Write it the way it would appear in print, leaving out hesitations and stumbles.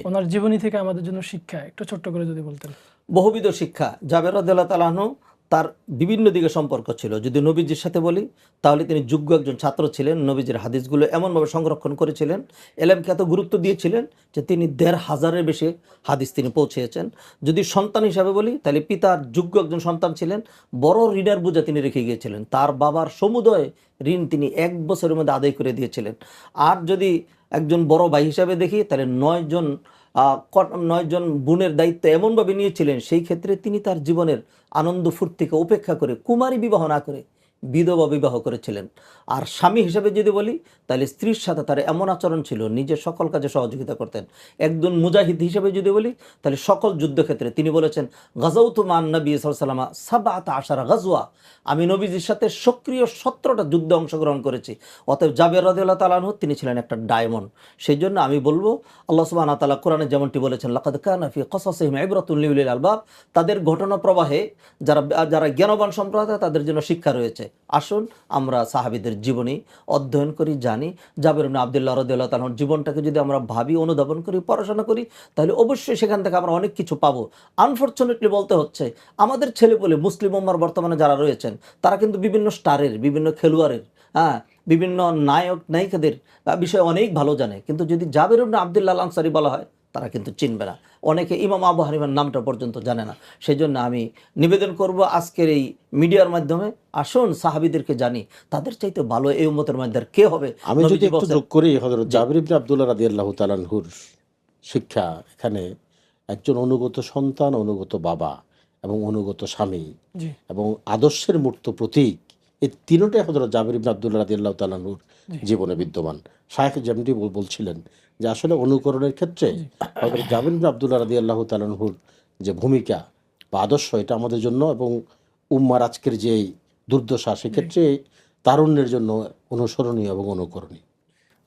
ওনার জীবনী থেকে আমাদের জন্য শিক্ষা একটু ছোট্ট করে যদি বলতেন। বহুবিধ শিক্ষা। জাবের রাদিয়াল্লাহু তাআলা আনহু তার বিভিন্ন দিকে সম্পর্ক ছিল। যদি নবীজির সাথে বলি তাহলে তিনি যোগ্য একজন ছাত্র ছিলেন। নবীজির হাদিসগুলো এমনভাবে সংরক্ষণ করেছিলেন, এলেমকে এত গুরুত্ব দিয়েছিলেন যে তিনি ১৫০০-এর বেশি হাদিস তিনি পৌঁছেছেন। যদি সন্তান হিসাবে বলি তাহলে পিতার যোগ্য একজন সন্তান ছিলেন, বড় ঋণের বোঝা তিনি রেখে গিয়েছিলেন। তার বাবার সমুদয় ঋণ তিনি ১ বছরের মধ্যে আদায় করে দিয়েছিলেন। আর যদি একজন বড় ভাই হিসাবে দেখি তাহলে ৯ জন বোনের দায়িত্ব এমনভাবে নিয়েছিলেন, সেই ক্ষেত্রে তিনি তার জীবনের আনন্দ ফুর্তিকে উপেক্ষা করে কুমারী বিবাহ না করে বিধবা বিবাহ করেছিলেন। আর স্বামী হিসেবে যদি বলি তাহলে স্ত্রীর সাথে তার এমন আচরণ ছিল, নিজের সকল কাজে সহযোগিতা করতেন। একজন মুজাহিদ হিসেবে যদি বলি তাহলে সকল যুদ্ধক্ষেত্রে তিনি বলেছেন, গাজাউতু মান নবী সাল্লাল্লাহু আলাইহি ওয়াসাল্লাম সাবআতা আশারা গাজওয়া, আমি নবীজির সাথে সক্রিয় 17টা যুদ্ধে অংশগ্রহণ করেছি। অতএব জাবের রাদিয়াল্লাহু তাআলা আনহু তিনি ছিলেন একটা ডায়মন্ড। সেই জন্য আমি বলবো আল্লাহ সুবহানাহু ওয়া তাআলা কোরআনে যেমনটি বলেছেন, লাকাদ কানা ফি কসাসিহিম ইবরাতুন লিউলিল আলবাব, তাদের ঘটনা প্রবাহে যারা জ্ঞানবান সম্প্রদায় তাদের জন্য শিক্ষা রয়েছে। আসুন আমরা সাহাবীদের জীবনী অধ্যয়ন করি, জানি। জাবের ইবনে আব্দুল্লাহ রাদিয়াল্লাহু তাআলার জীবনটাকে যদি আমরা ভাবি, অনুধাবন করি, পড়াশোনা করি, তাহলে অবশ্যই সেখান থেকে আমরা অনেক কিছু পাবো। আনফরচুনেটলি বলতে হচ্ছে, আমাদের ছেলেপুলে মুসলিম উম্মার বর্তমানে যারা রয়েছেন তারা কিন্তু বিভিন্ন স্টারের, বিভিন্ন খেলোয়াড়ের, বিভিন্ন নায়ক নায়িকাদের বিষয়ে অনেক ভালো জানে, কিন্তু যদি জাবের ইবনে আব্দুল্লাহ আল আনসারী বলা হয় তারা কিন্তু চিনবে না। অনেকে ইমাম আবু হানিফার নামটা পর্যন্ত জানে না। সেই জন্য আমি নিবেদন করব আজকের এই মিডিয়ার মাধ্যমে, আসুন সাহাবীদেরকে জানি, তাদের চাইতে ভালো এই উম্মতের মধ্যে কে হবে। আমি যদি একটু যোগ করি, হযরত জাবির ইবনে আব্দুল্লাহ রাদিয়াল্লাহু তাআলা আনহুর শিক্ষা এখানে একজন অনুগত সন্তান, অনুগত বাবা এবং অনুগত স্বামী এবং আদর্শের মূর্ত প্রতীক, এই তিনটাই হযরত জাবির ইবনে আব্দুল্লাহ রাদিয়াল্লাহু তাআলা আনহুর জীবনে বিদ্যমান। শায়খ যেমনটি বলছিলেন যে আসলে অনুকরণের ক্ষেত্রে হযরত জাবির ইবনে আব্দুল্লাহ রাদিয়াল্লাহু তাআলা আনহুর যে ভূমিকা বা আদর্শ, এটা আমাদের জন্য এবং উম্মার আজকের যে দুর্দশা সেক্ষেত্রে তারুণ্যের জন্য অনুসরণীয় এবং অনুকরণীয়।